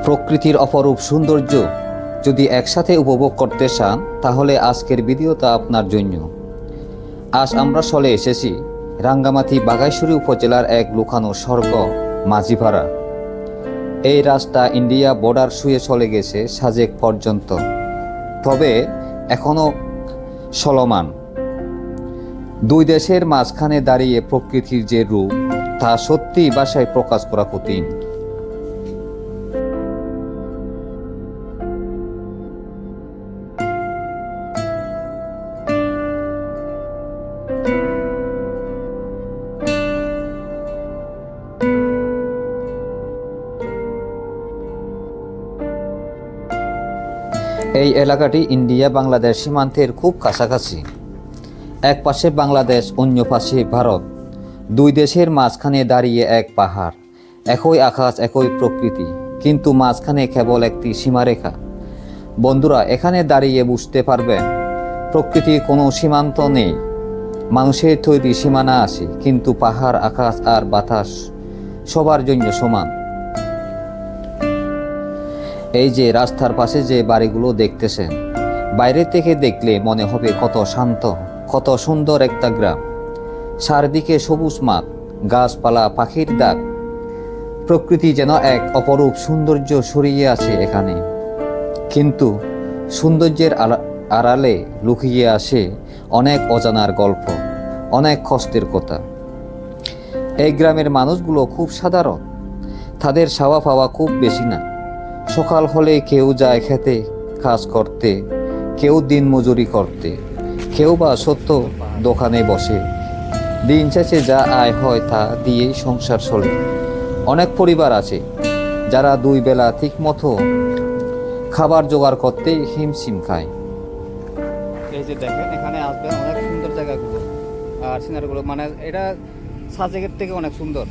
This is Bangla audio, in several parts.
প্রকৃতির অপরূপ সৌন্দর্য যদি একসাথে উপভোগ করতে চান তাহলে আজকের ভিডিওটা আপনার জন্য। আজ আমরা চলে এসেছি রাঙ্গামাটি বাঘাইছড়ি উপজেলার এক লুকানো স্বর্গ মাঝিপাড়া। এই রাস্তা ইন্ডিয়া বর্ডার ছুঁয়ে চলে গেছে সাজেক পর্যন্ত, তবে এখনও চলমান। দুই দেশের মাঝখানে দাঁড়িয়ে প্রকৃতির যে রূপ তা সত্যি ভাষায় প্রকাশ করা কঠিন। এই এলাকাটি ইন্ডিয়া বাংলাদেশ সীমান্তের খুব কাছাকাছি। এক পাশে বাংলাদেশ, অন্য পাশে ভারত। দুই দেশের মাঝখানে দাঁড়িয়ে এক পাহাড়, একই আকাশ, একই প্রকৃতি, কিন্তু মাঝখানে কেবল একটি সীমারেখা। বন্ধুরা, এখানে দাঁড়িয়ে বুঝতে পারবেন প্রকৃতির কোনো সীমান্ত নেই। মানুষের তৈরি সীমানা আছে, কিন্তু পাহাড়, আকাশ আর বাতাস সবার জন্য সমান। এই যে রাস্তার পাশে যে বাড়িগুলো দেখতেছেন, বাইরে থেকে দেখলে মনে হবে কত শান্ত, কত সুন্দর একটা গ্রাম। চারদিকে সবুজ মাঠ, গাছপালা, পাখির ডাক। প্রকৃতি যেন এক অপরূপ সৌন্দর্য ছড়িয়ে আছে এখানে। কিন্তু সৌন্দর্যের আড়ালে লুকিয়ে আসে অনেক অজানার গল্প, অনেক কষ্টের কথা। এই গ্রামের মানুষগুলো খুব সাধারণ, তাদের চাওয়া পাওয়া খুব বেশি না। সকাল হলে কেউ যায় খেতে কাজ করতে, কেউ দিন মজুরি করতে, কেউ বা সত্য দোকানে বসে। দিন শেষে যা আয় হয় তা দিয়েই সংসার চলে। অনেক পরিবার আছে যারা দুই বেলা ঠিক মতো খাবার জোগাড় করতে হিমশিম খায়। এই যে দেখেন, এখানে আসবেন, অনেক সুন্দর জায়গাগুলো আর সিনারিগুলো, মানে এটা সাজেকের থেকে অনেক সুন্দর।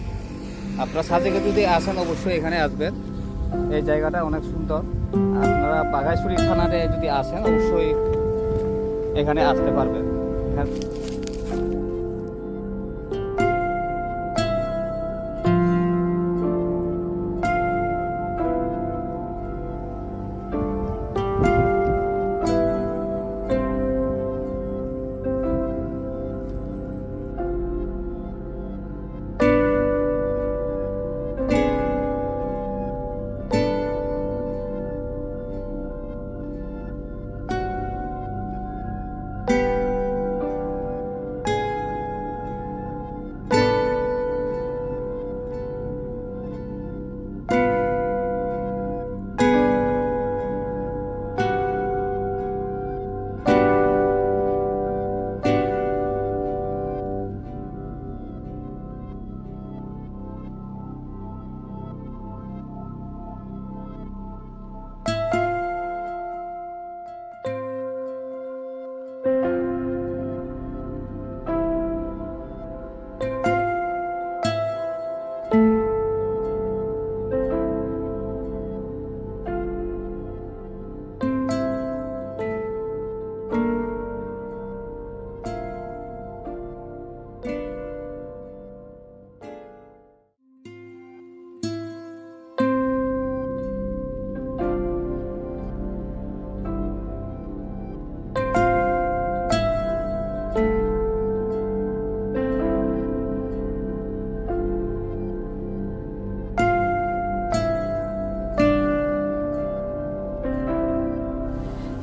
আপনারা সাজেকে যদি আসেন অবশ্যই এখানে আসবেন। এই জায়গাটা অনেক সুন্দর। আপনারা বাঘাইছড়ি থানাতে যদি আসেন অবশ্যই এখানে আসতে পারবেন।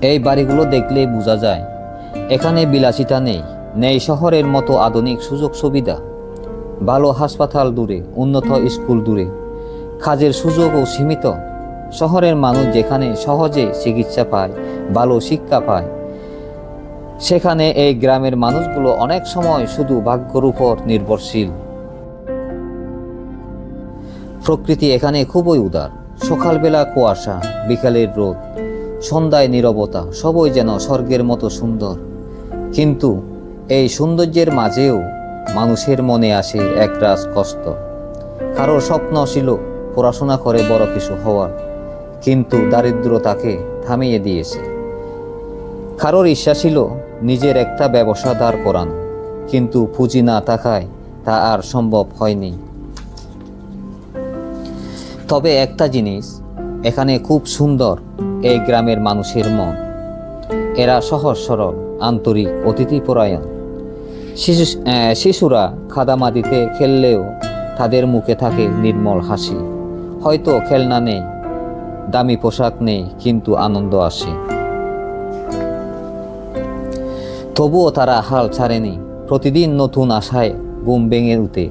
এই বাড়িগুলো দেখলে বোঝা যায় এখানে বিলাসিতা নেই, নেই শহরের মতো আধুনিক সুযোগ সুবিধা। ভালো হাসপাতাল দূরে, উন্নত স্কুল দূরে, কাজের সুযোগও সীমিত। শহরের মানুষ যেখানে সহজে চিকিৎসা পায়, ভালো শিক্ষা পায়, সেখানে এই গ্রামের মানুষগুলো অনেক সময় শুধু ভাগ্যের উপর নির্ভরশীল। প্রকৃতি এখানে খুবই উদার। সকালবেলা কুয়াশা, বিকালের রোদ, সন্ধ্যায় নীরবতা, সবই যেন স্বর্গের মতো সুন্দর। কিন্তু এই সৌন্দর্যের মাঝেও মানুষের মনে আসে একরাশ কষ্ট। কারোর স্বপ্ন ছিল পড়াশোনা করে বড় কিছু হওয়ার, কিন্তু দারিদ্র তাকে থামিয়ে দিয়েছে। কারোর ইচ্ছা ছিল নিজের একটা ব্যবসা দাঁড় করানো, কিন্তু পুঁজি না থাকায় তা আর সম্ভব হয়নি। তবে একটা জিনিস এখানে খুব সুন্দর এই গ্রামের মানুষের মন। এরা সহজ সরল, আন্তরিক, অতিথিপরায়ণ। শিশুরা খাদামাদিতে খেললেও তাদের মুখে থাকে নির্মল হাসি। হয়তো খেলনা নেই, দামি পোশাক নেই, কিন্তু আনন্দ আসে। তবুও তারা হাল ছাড়েনি। প্রতিদিন নতুন আশায় ঘুম ভেঙে উঠে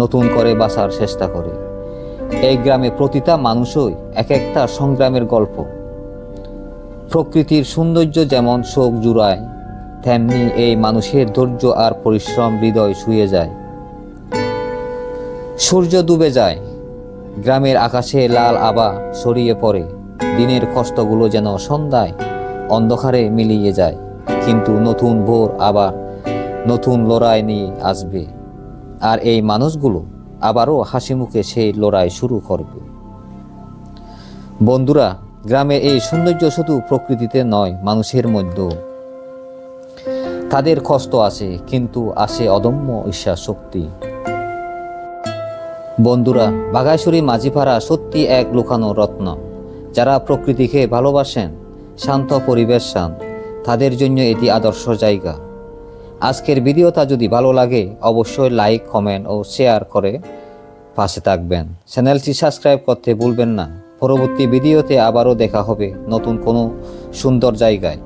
নতুন করে বাঁচার চেষ্টা করে। এই গ্রামে প্রতিটা মানুষই এক একটা সংগ্রামের গল্প। প্রকৃতির সৌন্দর্য যেমন চোখ জুড়ায়, তেমনি এই মানুষের ধৈর্য আর পরিশ্রম হৃদয় ছুঁয়ে যায়। সূর্য ডুবে যায়, গ্রামের আকাশে লাল আভা ছড়িয়ে পড়ে। দিনের কষ্টগুলো যেন সন্ধ্যায় অন্ধকারে মিলিয়ে যায়। কিন্তু নতুন ভোর আবার নতুন লড়াই নিয়ে আসবে, আর এই মানুষগুলো আবারও হাসি মুখে সেই লড়াই শুরু করবে। বন্ধুরা, গ্রামের এই সৌন্দর্য শুধু প্রকৃতিতে নয়, মানুষের মধ্যেও। তাদের কষ্ট আছে, কিন্তু আছে অদম্য ঈশ্বর শক্তি। বন্ধুরা, বাঘাইছড়ি মাঝিপাড়া সত্যি এক লুকানো রত্ন। যারা প্রকৃতিকে ভালোবাসেন, শান্ত পরিবেশ চান, তাদের জন্য এটি আদর্শ জায়গা। আজকের ভিডিওটা যদি ভালো লাগে অবশ্যই লাইক, কমেন্ট ও শেয়ার করে পাশে থাকবেন। চ্যানেলটি সাবস্ক্রাইব করতে ভুলবেন না। পরবর্তী ভিডিওতে আবারও দেখা হবে নতুন কোনো সুন্দর জায়গায়।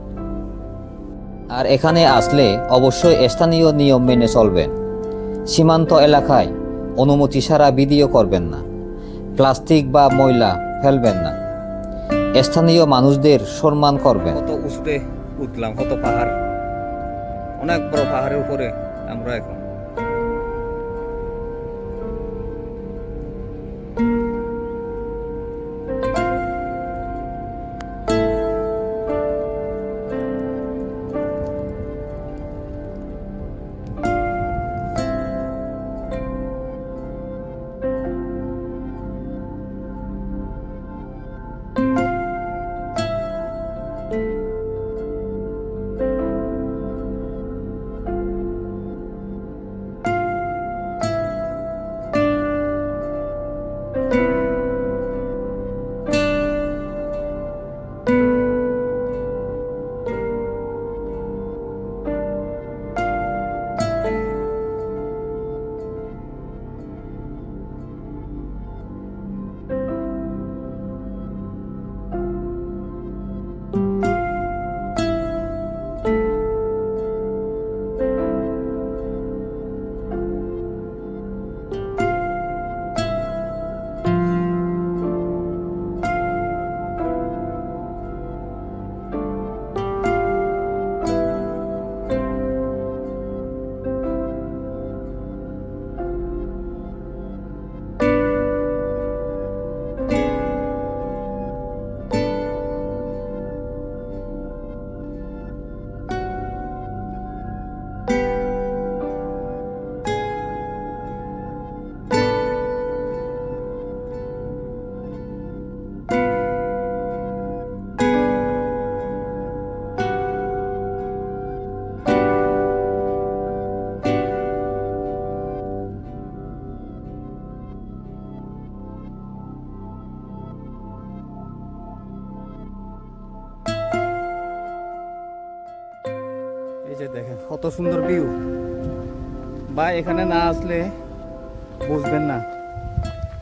আর এখানে আসলে অবশ্যই স্থানীয় নিয়ম মেনে চলবেন। সীমান্ত এলাকায় অনুমতি ছাড়া ভিডিও করবেন না। প্লাস্টিক বা ময়লা ফেলবেন না। স্থানীয় মানুষদের সম্মান করবেন। কত উঁচুতে উঠলাম, কত পাহাড়, অনেক বড় পাহাড়ের উপরে আমরা এখন। এই যে দেখেন কত সুন্দর ভিউ। বা এখানে না আসলে বুঝবেন না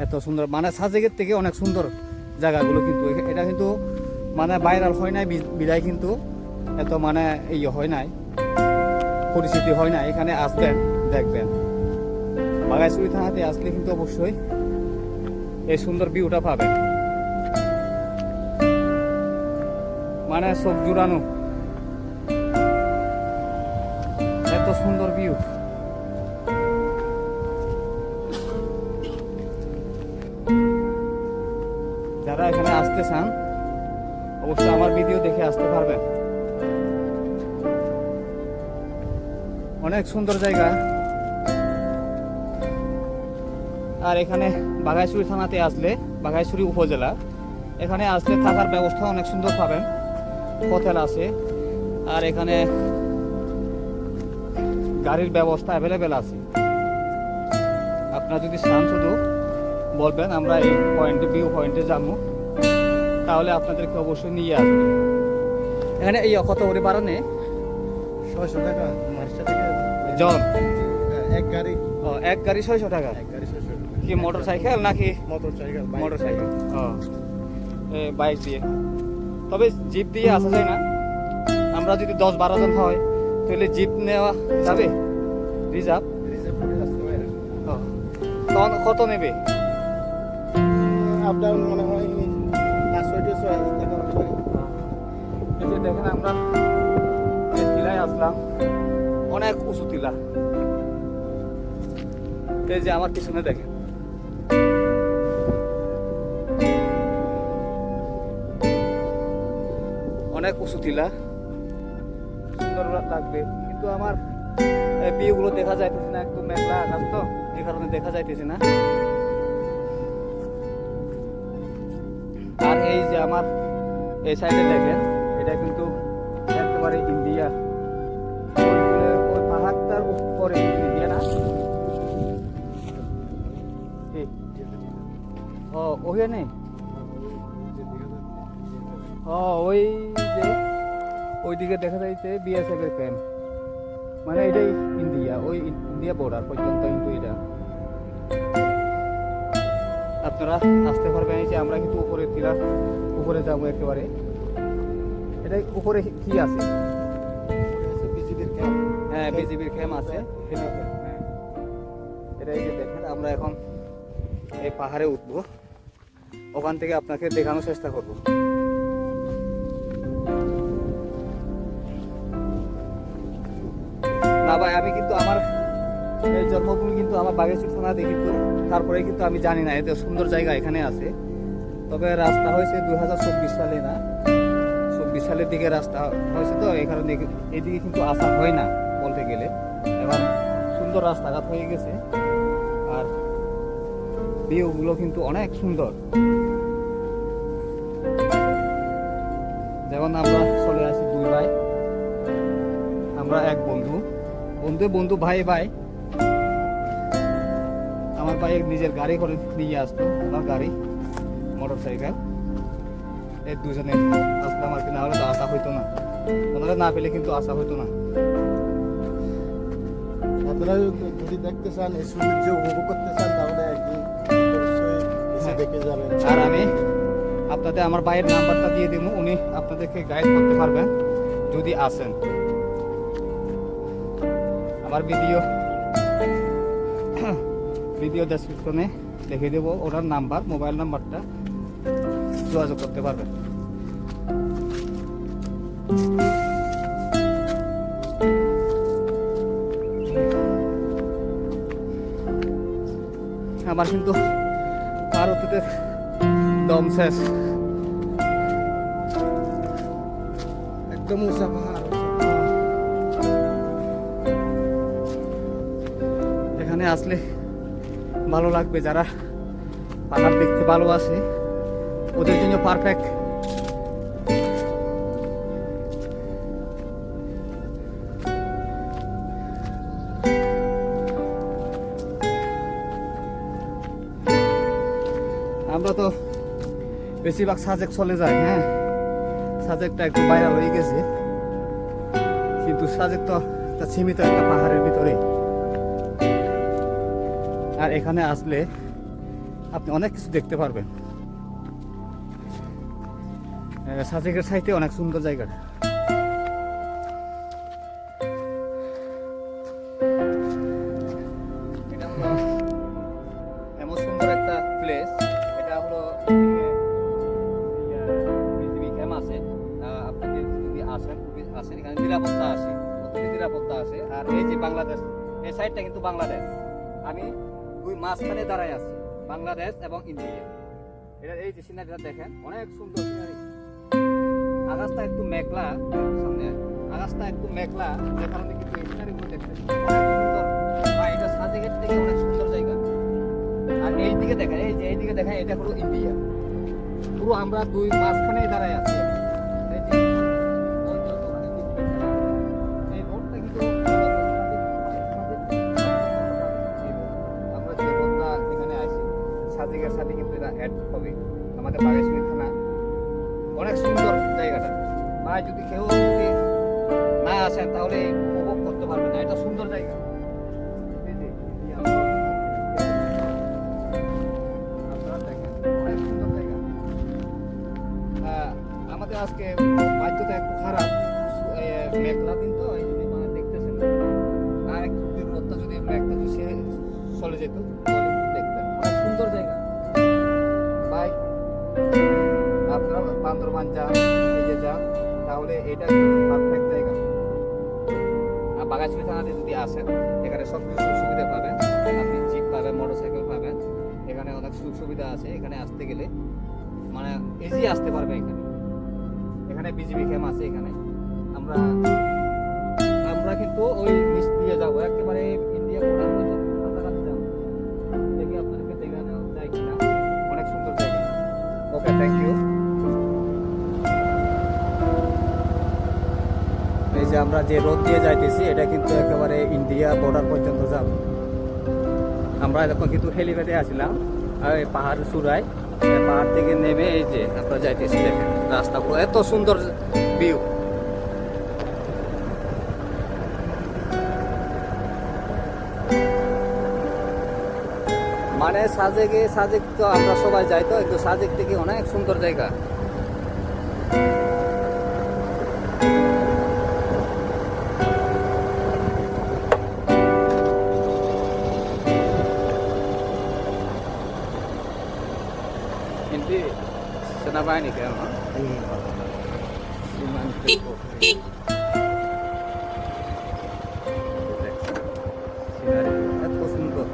এত সুন্দর। মানে সাজেকের থেকে অনেক সুন্দর জায়গাগুলো, কিন্তু এটা কিন্তু মানে ভাইরাল হয় নাই বিদায় কিন্তু এত মানে হয় নাই, পরিচিতি হয় না। এখানে আসবেন, দেখবেন। বাঘাইছড়ি থানাতে আসলে কিন্তু অবশ্যই এই সুন্দর ভিউটা পাবেন। মানে চোখ জুড়ানো, এত সুন্দর ভিউ। যারা এখানে আসতে চান অবশ্যই আমার ভিডিও দেখে আসতে পারবেন। অনেক সুন্দর জায়গা। আর এখানে বাঘাইছড়ি থানাতে আসলে, বাঘাইছড়ি উপজেলা, এখানে আসলে থাকার ব্যবস্থা অনেক সুন্দর পাবেন। হোটেল আছে, আর এখানে গাড়ির ব্যবস্থা অ্যাভেলেবেল আছে। আপনারা যদি চান শুধু বলবেন, আমরা এই পয়েন্টে, ভিউ পয়েন্টে যাবো। তাহলে আপনাদেরকে অবশ্যই নিয়ে আসবে। এখানে এই কত করে ভাড়া নেই 600 টাকা মার্চা থেকে জন? এক গাড়ি এক গাড়ি 600 টাকা। এক গাড়ি 600 কি মোটর সাইকেল নাকি? মোটরসাইকেল মোটর সাইকেল, বাইক দিয়ে। তবে জিপ দিয়ে আসা যায় না। আমরা যদি 10-12 জন হয় তাহলে জিপ নেওয়া যাবে রিজার্ভ। রিজার্ভ করে আসতে পারে তখন কত নেবে? আপ ডাউন মনে হয় 500-600 টাকা হতে পারে। এই যে দেখেন আমরা যে টিলায় আসলাম, অনেক উঁচু টিলা। এই যে আমার পিছনে দেখেন, অনেক উঁচু টিলা, সুন্দর লাগবে। কিন্তু আমার ভিউগুলো দেখা যাইতেছে না, একটু মেঘলা আকাশ তো, এই কারণে দেখা যাইতেছে না। আর এই যে আমার এই সাইডে দেখেন, এটা কিন্তু একেবারে ইন্ডিয়া। ওই পাহাড়টার উপরে ইন্ডিয়া না? কি? ও ওখানে, ওই যে ওইদিকে দেখা যাইছে বিএসএফ এর ক্যাম্প, মানে এটাই ইন্ডিয়া, ওই ইন্ডিয়া বর্ডার পর্যন্ত কিন্তু এটা। আপনারা আসতে পারবেন। এই যে আমরা কিন্তু উপরে টিলার উপরে যাবো একেবারে। এটা উপরে কি আছে? বিজিবির ক্যাম্প। হ্যাঁ, বিজিবির ক্যাম্প আছে। হ্যাঁ, এটা এই যে দেখেন, আমরা এখন এই পাহাড়ে উঠবো, ওখান থেকে আপনাকে দেখানোর চেষ্টা করব। না ভাই, আমি কিন্তু আমার এই জন্মভূমি কিন্তু আমার বাগেরচর থানাতে, কিন্তু তারপরে কিন্তু আমি জানি না এত সুন্দর জায়গা এখানে আছে। তবে রাস্তা হয়েছে 2024 সালে, না 24 সালের দিকে রাস্তা হয়েছে, তো এই কারণে এদিকে কিন্তু আসা হয় না বলতে গেলে। এবার সুন্দর রাস্তাঘাট হয়ে গেছে, আর ভিউগুলো কিন্তু অনেক সুন্দর। যেমন আমরা চলে আসি দুই ভাই, আমরা এক বন্ধু, বন্ধু ভাই ভাই। আমার ভাই নিজের গাড়ি করে নিয়ে আসতো, আমার গাড়ি মোটর সাইকেল। এই দুজনে আসলাম আর কি, না হলে তো আসা হইতো না। ওনারা না পেলে কিন্তু আসা হইতো না। আপনারা যদি দেখতে চান, এই সৌন্দর্য উপভোগ করতে চান, তাহলে একদিন অবশ্যই এসে দেখে যাবেন। আর আমি আপনাদের আমার ভাইয়ের নাম্বারটা দিয়ে দেবো, উনি আপনাদেরকে গাইড করতে পারবেন যদি আসেন। আমার ভিডিও ডেসক্রিপশনে লিখে দেবো ওনার নাম্বার, মোবাইল নাম্বারটা, যোগাযোগ করতে পারবেন। আমার কিন্তু ভারতের দম শেষ, একদম উঁচা পাহাড়। এখানে আসলে ভালো লাগবে। যারা পাহাড় দেখতে ভালোবাসে ওদের জন্য পারফেক্ট। আমরা তো বেশিরভাগ সাজেক চলে যাই। হ্যাঁ, সাজেকটা একটু ভাইরাল হয়ে গেছে, কিন্তু সাজেক তো একটা সীমিত একটা পাহাড়ের ভিতরে। আর এখানে আসলে আপনি অনেক কিছু দেখতে পারবেন। সাজেকের সাইতে অনেক সুন্দর জায়গাটা। এটা হলো এমন সুন্দর একটা প্লেস। এটা হলো বিজিবি ক্যাম্প আছে। আপনাদের যদি আসেন এখানে নিরাপত্তা আছে, প্রত্যেকে নিরাপত্তা আছে। আর এই যে বাংলাদেশ, এই সাইডটা কিন্তু বাংলাদেশ। আমি দুই মাঝখানে দাঁড়ায় আছি, বাংলাদেশ এবং ইন্ডিয়া। এটা এই যে সিনারিটা দেখেন, অনেক সুন্দর সিনারি। আকাশটা একটু মেঘলা, সামনে আকাশটা একটু মেঘলা, যে কারণে কিন্তু এই সিনারিগুলো দেখতে অনেক সুন্দর। আর এটা সাজেকের থেকে অনেক সুন্দর জায়গা। আর এই দিকে দেখেন, এই যে এই দিকে দেখেন, এটা হলো ইন্ডিয়া। পুরো আমরা দুই মাঝখানে দাঁড়ায় আছি। এই যে এই রোডটা কিন্তু আমরা যে রোডটা এখানে আসি, সাজেকের সাথে কিন্তু এটা অ্যাড হবে আমাদের বাগেরচর থানা। ভাই যদি কেউ যদি না আসেন তাহলে উপভোগ করতে পারবেন না, এটা সুন্দর জায়গা। আপনারা দেখেন, অনেক সুন্দর জায়গা। আমাদের আজকে বাধ্যতা একটু খারাপ, মেঘলা দিন তো এই জন্য মানে দেখতেছেন না। আর একটু যদি রোদটা যদি মেঘটা যদি চলে যেত তাহলে দেখতেন, অনেক সুন্দর জায়গা ভাই। আপনারা বান্দরবান যান, এই যে যান, তাহলে এটা পারফেক্ট জায়গা। আর বাগাছড়ি থানাতে যদি আসেন এখানে সব কিছু সুবিধা পাবেন, আপনি জিপ পাবেন, মোটরসাইকেল পাবেন, এখানে অনেক সুযোগ সুবিধা আছে। এখানে আসতে গেলে মানে ইজি আসতে পারবে। এখানে বিজিবি ক্যাম্প আছে। এখানে আমরা কিন্তু ওই নিচ দিয়ে যাবো, একেবারে ইন্ডিয়া বর্ডার পর্যন্ত কাছাকাছি যাবো, দেখি আপনাদেরকে দেখানো যায় কিনা। অনেক সুন্দর জায়গা। ওকে, থ্যাংক ইউ। এই যে আমরা যে রোড দিয়ে যাইতেছি এটা কিন্তু একেবারে ইন্ডিয়া বর্ডার পর্যন্ত যাব। আমরা এখন কিন্তু হেলিপ্যাডে আসলাম এই পাহাড় চূড়ায়, পাহাড় থেকে নেমে এই যে আমরা যাইতেছি। দেখেন রাস্তাগুলো এত সুন্দর ভিউ। মানে সাজেক তো আমরা সবাই যাই, তো একটু সাজেক থেকে অনেক সুন্দর জায়গা। কিন্তু সেনাবাহিনী কেন এত সুন্দর।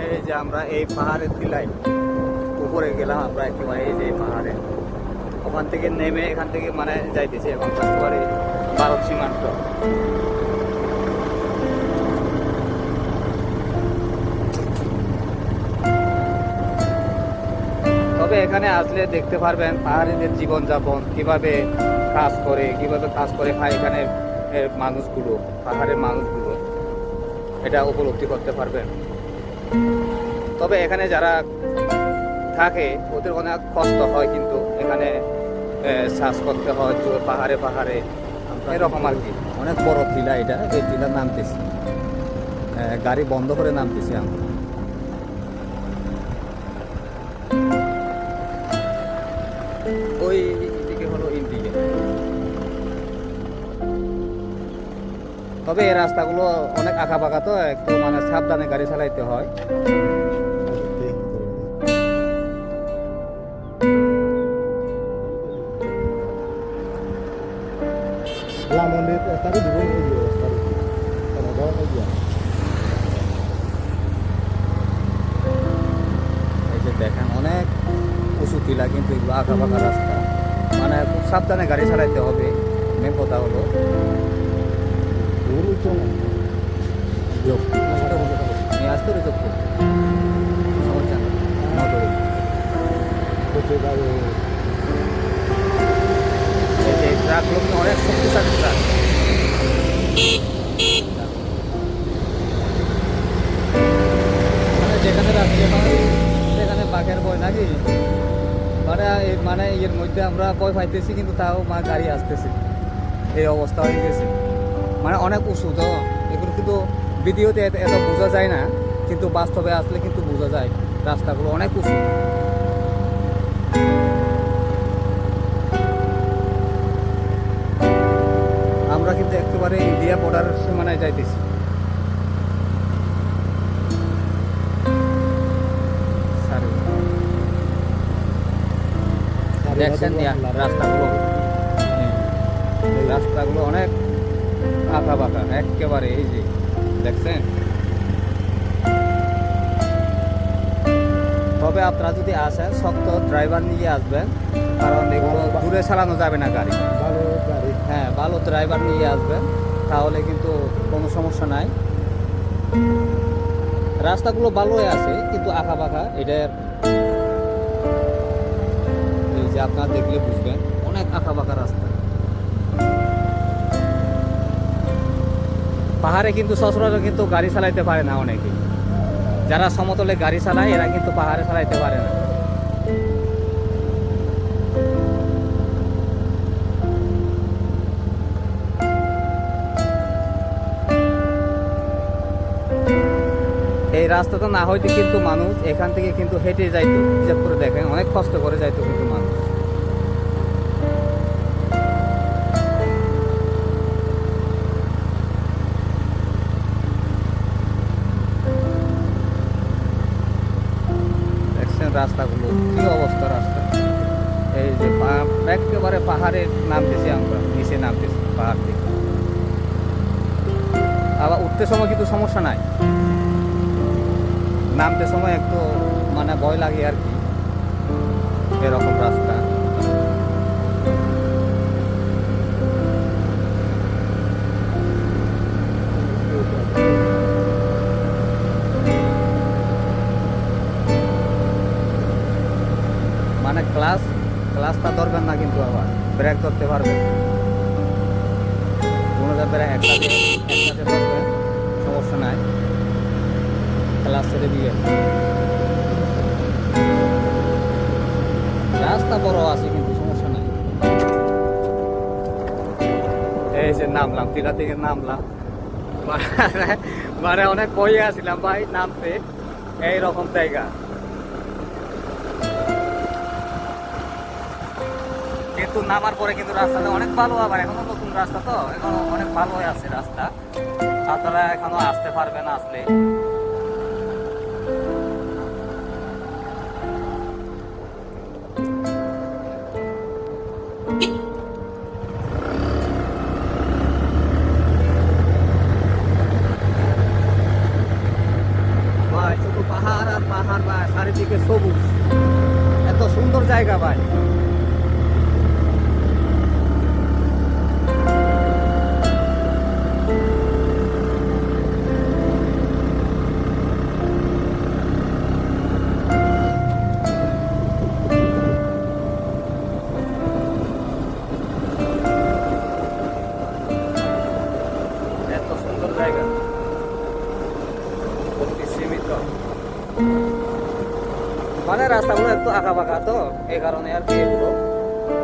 এই যে আমরা এই পাহাড়ের টিলায় উপরে গেলাম, আমরা একেবারে এই যে পাহাড়ে, ওখান থেকে নেমে এখান থেকে মানে যাইতেছি এখন একেবারে ভারত সীমান্ত। তবে এখানে আসলে দেখতে পারবেন পাহাড়িদের জীবনযাপন কিভাবে কাজ করে খায় এখানে মানুষগুলো, পাহাড়ের মানুষগুলো, এটা উপলব্ধি করতে পারবেন। তবে এখানে যারা থাকে ওদের অনেক কষ্ট হয়, কিন্তু এখানে শ্বাস করতে হয় পাহাড়ে এরকম আর কি। অনেক বড় টিলা এটা, এই টিলা নামতেছি, গাড়ি বন্ধ করে নামতেছি আমরা। ওই দিকে হলো ইন্ডিয়া। তবে এই রাস্তাগুলো অনেক আঁকা বাঁকা, তো একটু মানে সাবধানে গাড়ি চালাইতে হয়। এই যে দেখেন অনেক উঁচু টিলা, কিন্তু এগুলো আঁকা বাঁকা রাস্তা, মানে খুব সাবধানে গাড়ি চালাইতে হবে। মেন কথা হলো নিয়ে আসতে হবে যোগ সমস্যা নেই। এই যে ট্রাকগুলো কিন্তু অনেক শক্তিশালী ট্রাক। মানে যেখানে রাস্তা হয় সেখানে বাঘের ভয় নাকি, মানে এর মধ্যে আমরা ভয় পাইতেছি, কিন্তু তাও গাড়ি আসতেছে, এই অবস্থা হয়ে গেছে। মানে অনেক উঁচু তো, এগুলো কিন্তু ভিডিওতে এত বোঝা যায় না, কিন্তু বাস্তবে আসলে কিন্তু বোঝা যায় রাস্তাগুলো অনেক উঁচু। আমরা কিন্তু একেবারে ইন্ডিয়া বর্ডার সীমানায় যাইতেছি। দেখছেন রাস্তাগুলো অনেক আঁকা বাঁকা একেবারে, এই যে দেখছেন। তবে আপনারা যদি আসেন শক্ত ড্রাইভার নিয়ে আসবেন, কারণ এগুলো দূরে চালানো যাবে না গাড়ি। হ্যাঁ, ভালো ড্রাইভার নিয়ে আসবেন, তাহলে কিন্তু কোনো সমস্যা নাই। রাস্তাগুলো ভালোই আছে, কিন্তু আঁকা বাঁকা, এটার এই যে আপনারা দেখলে বুঝবেন অনেক আঁকা বাঁকা রাস্তা। পাহাড়ে কিন্তু সচরাচর কিন্তু গাড়ি চালাইতে পারে না অনেকে, যারা সমতলে গাড়ি চালায় এরা কিন্তু পাহাড়ে চালাইতে পারে না। রাস্তাটা না হইতে কিন্তু মানুষ এখান থেকে কিন্তু হেঁটে যাইতো, হিসাব করে দেখেন অনেক কষ্ট করে যাইতো কিন্তু মানুষ। দেখছেন রাস্তাগুলো কি অবস্থা রাস্তা। এই যে একেবারে পাহাড়ে নামতেছি, আমরা নিচে নামতেছি পাহাড় থেকে। আবার উঠতে সময় কিন্তু সমস্যা নাই, নামতে সময় একটু মানে ভয় লাগে আর কি, এরকম রাস্তা। মানে ক্লাসটা ধরবেন না কিন্তু, আবার ব্রেক ধরতে পারবেন, কোনো ব্যাপারে একসাথে ধরবেন, সমস্যা নাই, ক্লাস ছেড়ে দিয়ে। রাস্তা বড় আছে কিন্তু সমস্যা নাই। এই যে নামলাম, টিলা থেকে নামলাম, মানে অনেক বইয়ে আসছিলাম ভাই নামতে, এইরকম জায়গা। কিন্তু নামার পরে কিন্তু রাস্তাটা অনেক ভালো, আবার এখনো নতুন রাস্তা তো এখনো অনেক ভালো হয়ে আছে রাস্তা, আপনারা এখনো আসতে পারবেন আসলে। ভাই শুধু পাহাড় আর পাহাড় ভাই, চারিদিকে সবুজ, এত সুন্দর জায়গা ভাই। এত সুন্দর জায়গা, অতি সীমিত, মানে রাস্তাগুলো একটু আঁকা বাঁকা তো এই কারণে আর কি, এগুলো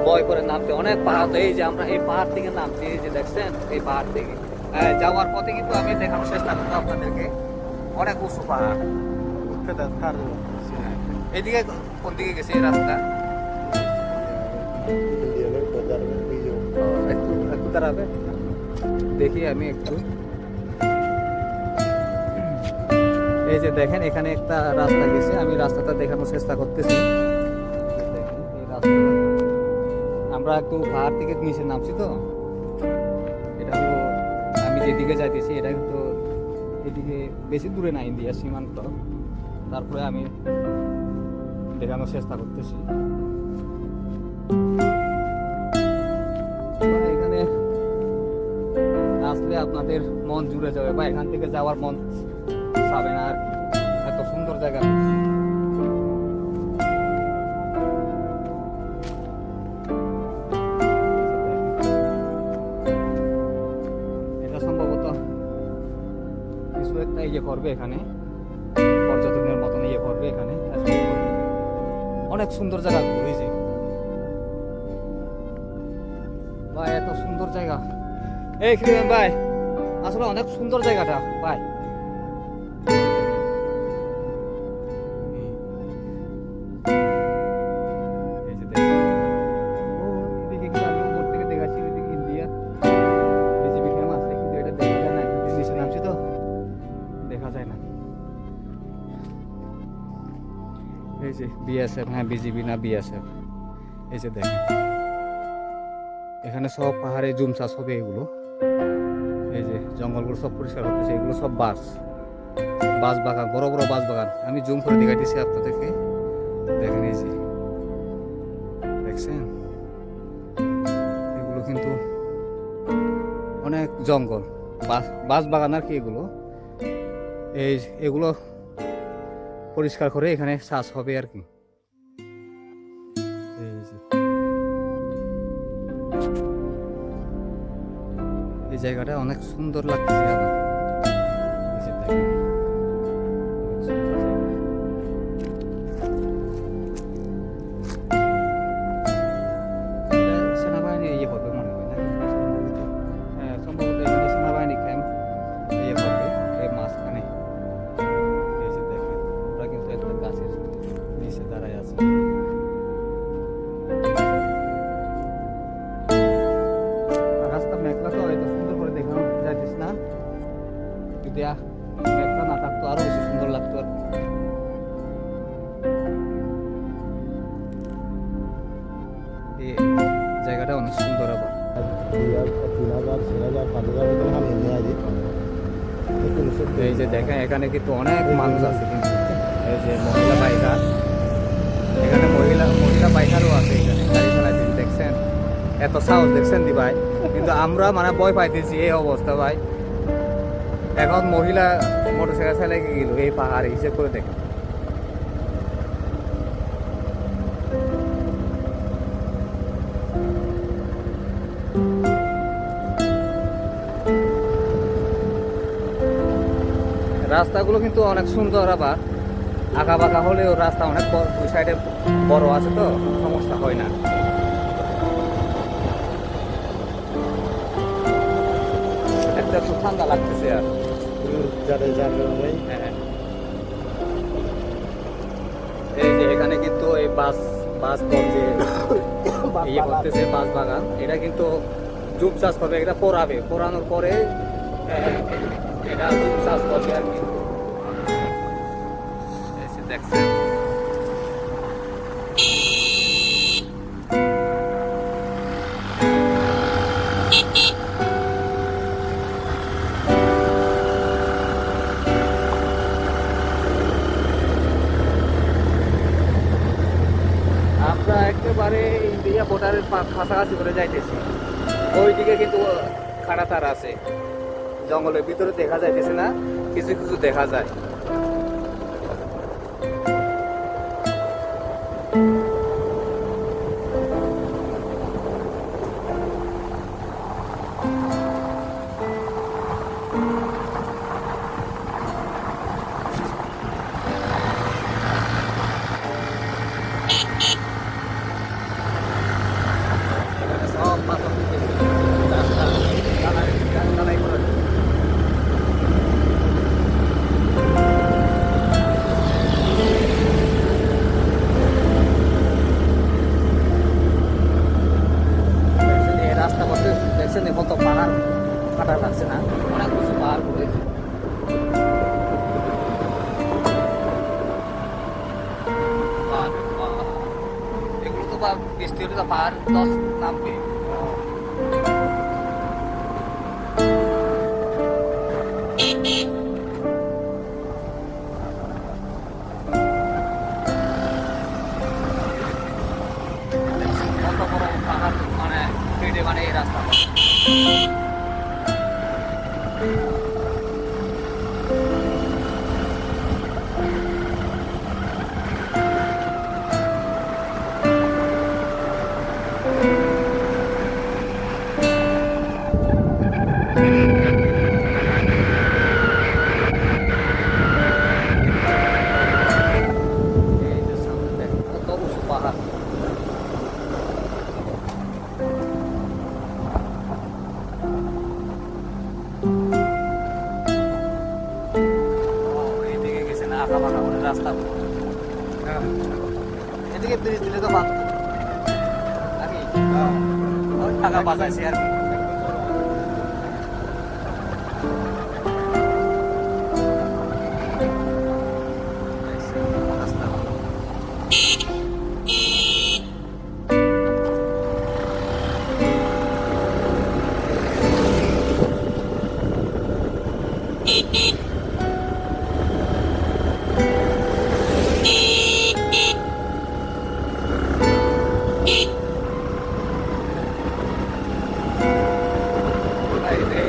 ভয় করে নামতে অনেক পাহাড়। তো এই যে আমরা এই পাহাড় থেকে নামছি, এই যে দেখছেন এই পাহাড় থেকে যাওয়ার পথে কিন্তু আমি দেখানোর চেষ্টা করবো আপনাদেরকে, অনেক উঁচু পাহাড়। এইদিকে কোন দিকে গেছে এই রাস্তা? একটু একটু দাঁড়াবে, দেখি আমি একটু। এই যে দেখেন এখানে একটা রাস্তা গেছে, আমি রাস্তাটা দেখানোর চেষ্টা করতেছি। দেখেন এই রাস্তাটা, আমরা একটু পাহাড় থেকে নিচে নামছি তো, এটা হলো আমি যেদিকে যাইতেছি, এটা কিন্তু এদিকে বেশি দূরে না, ইন্ডিয়া সীমান্ত। তারপরে আমি দেখানোর চেষ্টা করতেছি। এখানে আসলে আপনাদের মন জুড়ে যাবে, বা এখান থেকে যাওয়ার মন চাবে না আর কি, এত সুন্দর জায়গা। এটা সম্ভবত কিছু একটা ইয়ে করবে এখানে, পর্যটনের মতন ইয়ে করবে এখানে। অনেক সুন্দর জায়গা ঘুরেছি ভাই, এত সুন্দর জায়গা। এই খিলাম ভাই, আসলে অনেক সুন্দর জায়গাটা ভাই। এই যে দেখেন, এদিকে কিন্তু আমি উপর থেকে দেখাচ্ছি, এদিকে ইন্ডিয়া বিজেপি ক্যাম্প আছে, কিন্তু এটা দেখা যায় না, নিচে নামছি তো দেখা যায় না। এই যে বিএসএফ, হ্যাঁ বিজিবি না বিএসএফ। এই যে দেখেন এখানে সব পাহাড়ে জুম চাষ হবে এগুলো, এই যে জঙ্গলগুলো সব পরিষ্কার হতেছে, এগুলো সব বাস বাগান, বড় বড় বাস বাগান। আমি জুম করে দেখাইতেছি আপনাদেরকে, দেখেন এই যে দেখছেন, এগুলো কিন্তু অনেক জঙ্গল, বাস বাগান আর কি এগুলো। এগুলো পরিষ্কার করে এখানে চাষ হবে আর কি। এই যে এই জায়গাটা অনেক সুন্দর লাগতেছে আমার। এই যে দেখেন, অনেক সুন্দর জায়গা। এটা সেনাবাহিনী ইয়ে করবে মনে হয় না, হ্যাঁ সম্ভবত এখানে সেনাবাহিনী ক্যাম্প ইয়ে করবে এই মাঝখানে। এই যে যদি একটা না থাকতো আরো বেশি সুন্দর লাগতো আর কি। এই জায়গাটা অনেক সুন্দর আবার। 2000, 3000, 5000 মতো আমি নিয়ে যেত। এই যে দেখেন এখানে কিন্তু অনেক মানুষ আছে কিন্তু এই যে মহিলা বাইকার, এখানে মহিলা বাইকারও আছে, এখানে গাড়ি চালাইতেছে দেখছেন, এত সাহস দেখছেন দি ভাই। কিন্তু আমরা মানে ভয় পাইতেছি এই অবস্থা ভাই। এখন মহিলা মোটরসাইকেল চালাই গেল এই পাহাড়ে, হিসেব করে দেখেন। রাস্তাগুলো কিন্তু অনেক সুন্দর, আবার আঁকা বাঁকা হলেও রাস্তা অনেক দুই সাইডে বড় আছে তো সমস্যা হয় না। একটা খুব ঠান্ডা লাগতেছে আর হ্যাঁ। এই যে এখানে কিন্তু এই বাস যে ইয়ে করতেছে বাস বাগান, এটা কিন্তু জুম চাষ করবে, এটা পোড়ানোর পরে এটা জুম চাষ করবে আর কি। দেখছেন আমরা একেবারে ইন্ডিয়া বর্ডারের কাছাকাছি করে যাইতেছি। ওইদিকে কিন্তু খাড়াতার আছে, জঙ্গলের ভিতরে দেখা যাইতেছে না, কিছু কিছু দেখা যায়। সব পাথর রাস্তা ঢালাই করে। রাস্তা মধ্যে দেখছেন কত পাহাড় কাটা লাগছে না, অনেক কিছু পাহাড় ঘুরেছে। এগুলো তো বৃষ্টি হলে তো পাহাড় দশ নামবে। কত বড় পাহাড় মানে কেটে মানে এই রাস্তা। এই যে সামনে দেখেন কত উঁচু পাহাড়। এইদিকে গেছে না আঁকা বাঁকা করে রাস্তা, এদিকে ব্রিজ দিলে তো বাঁধতো নাকি, ওই টাকা বাঁচাইছে আর কি। রাস্তা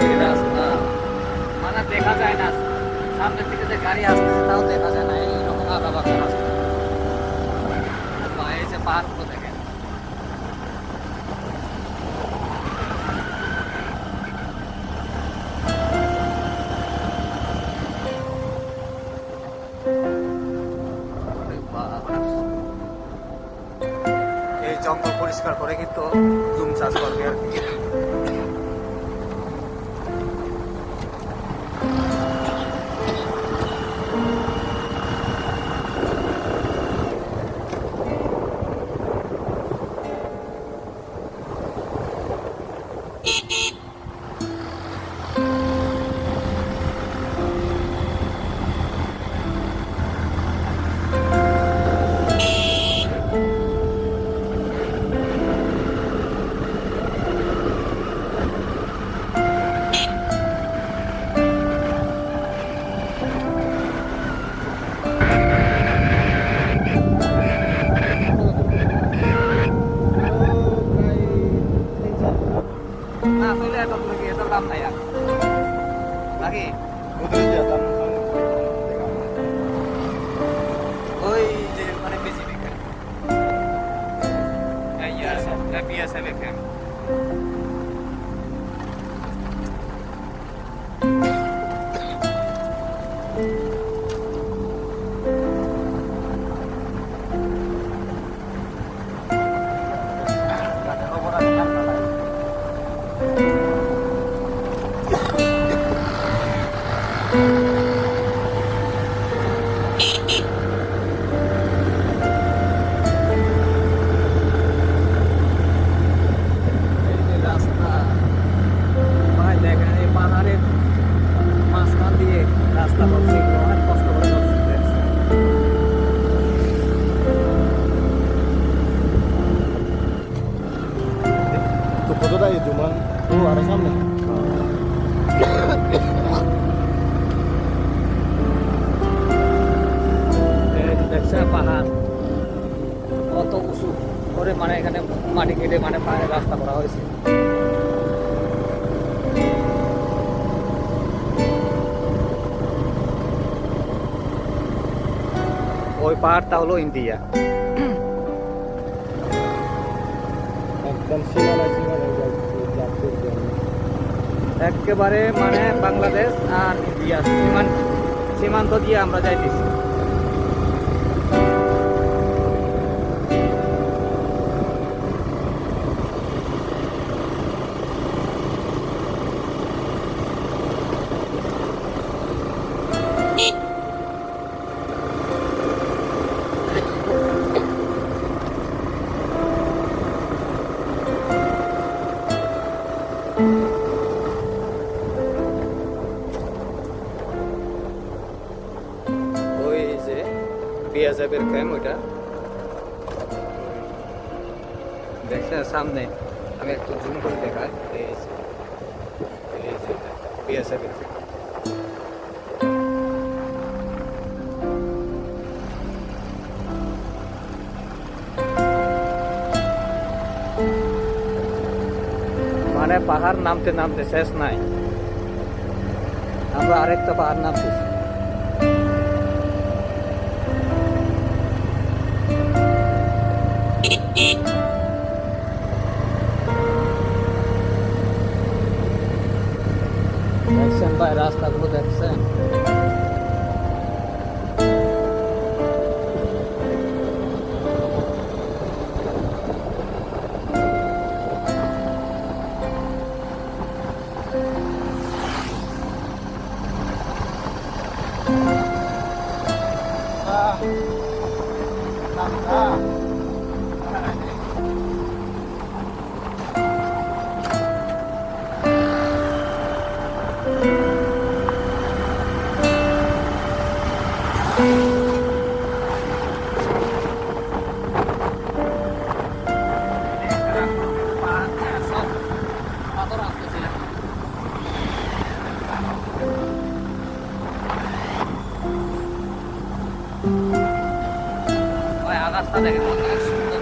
এই রাস্তা মানে দেখা যায় না, সামনের দিকে যে গাড়ি আসতেছে তাও দেখা যায় না, এইরকম আঁকা বাঁকা রাস্তা। এই যে পাহাড়গুলো দেখেন, এই জঙ্গল পরিষ্কার করে কিন্তু জুম চাষ করবে আর কি। না তুইলে এত তুমি এত দাম নাই আর নাকি ওদের যে দাম ওই যে মানে বেশি বিক্রি এই আছে বিএসএফ এখানে তো কতটা এই জুমান তো আরো সামনে পাহাড় কত উঁচু করে মানে এখানে মাটি কেটে মানে পাহাড়ের রাস্তা করা হয়েছে ওই পাহাড়টা হলো ইন্ডিয়া একদম সীমানায় যাচ্ছে একেবারে মানে বাংলাদেশ আর ইন্ডিয়া সীমান্ত দিয়ে আমরা যাইতেছি ওই যে বিএসএফের ক্যাম্প ওইটা দেখছেন সামনে আমি একটু জুম করে দেখাই এই যে বিএসএফের মানে পাহাড় নামতে নামতে শেষ নাই আমরা আরেকটা পাহাড় নামতেছি দেখছেন ভাই রাস্তাগুলো দেখছেন রাস্তা দেখেন কত সুন্দর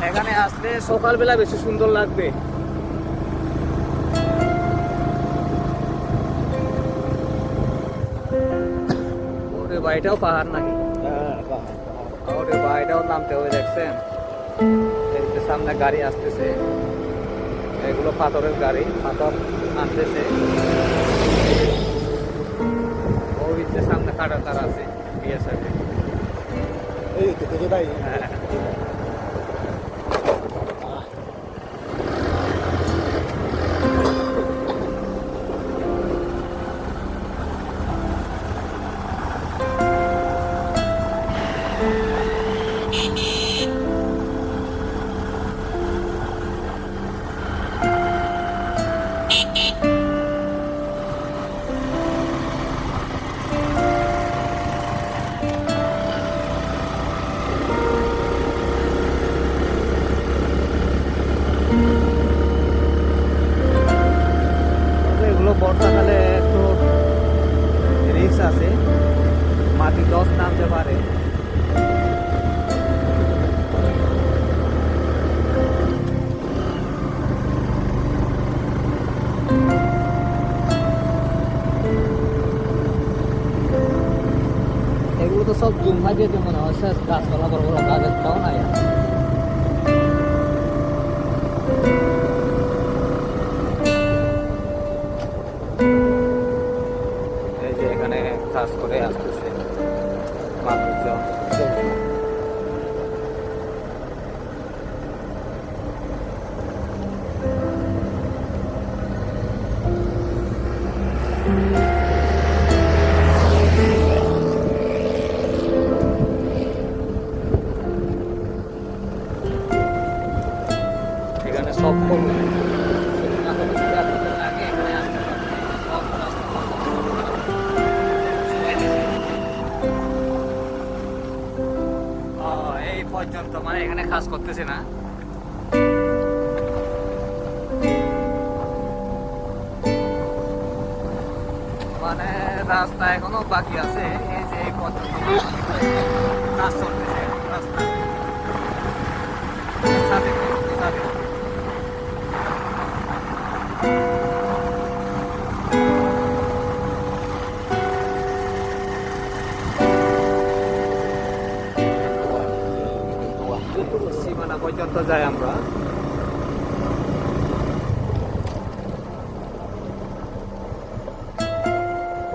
এখানে আসলে সকালবেলা বেশি সুন্দর লাগবে ওরে ভাইটাও পাহাড় নাকি ওরে ভাইটাও নামতে হবে দেখছেন এই যে সামনে গাড়ি আসতেছে এগুলো পাথরের গাড়ি পাথর আনতেছে ওই যে সামনে কাটা তার আছে বিএসএফ এই তো দেখে ভাই তবে এগুলো বর্ষাকালে একটু রিস্ক আছে, মাটি দশ নামতে পারে। এগুলো তো সব জুম হাজিয়ে মনে হয় শেষ, গাছপালা বড় বড় গাছ একটাও নাই আর। এই যে এখানে কাজ করে আসতেছে মানুষজন। এখানে সব করবে এই পর্যন্ত, মানে এখানে কাজ করতেছে না। মানে রাস্তা এখনো বাকি আছে, এই যে এই পর্যন্ত কাজ চলতেছে রাস্তা। সাথে সাথে সীমানা পর্যন্ত যাই আমরা।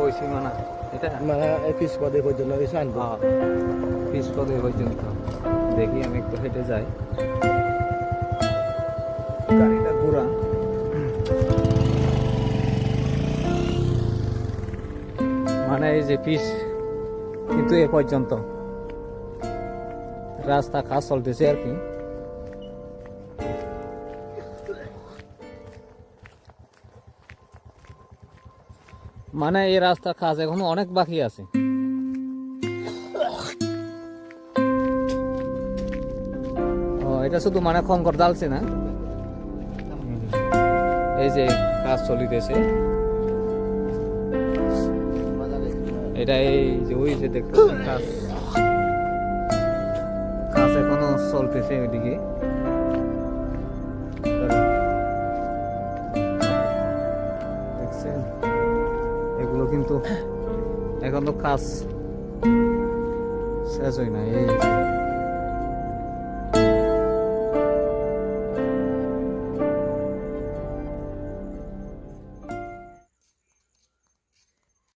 ওই সীমানা এটা মানে পিস পদে পর্যন্ত এসে আনবো। পিস পদে পর্যন্ত। দেখি আমি একটু হেঁটে যাই, গাড়িটা ঘোরা। মানে এই যে পিস কিন্তু এ পর্যন্ত রাস্তা কাজ চলতেছে আর কি। মানে এই রাস্তার কাজ এখনো অনেক বাকি আছে। ও এটা শুধু মানে কঙ্কর ডালছে না, এই যে কাজ চলিতেছে। এটা এই যে ওই যে দেখতেছেন কাজ, কাজ এখনো চলতেছে ওইদিকে। দেখছেন এগুলো কিন্তু এখন তো কাজ শেষ হয় না। এই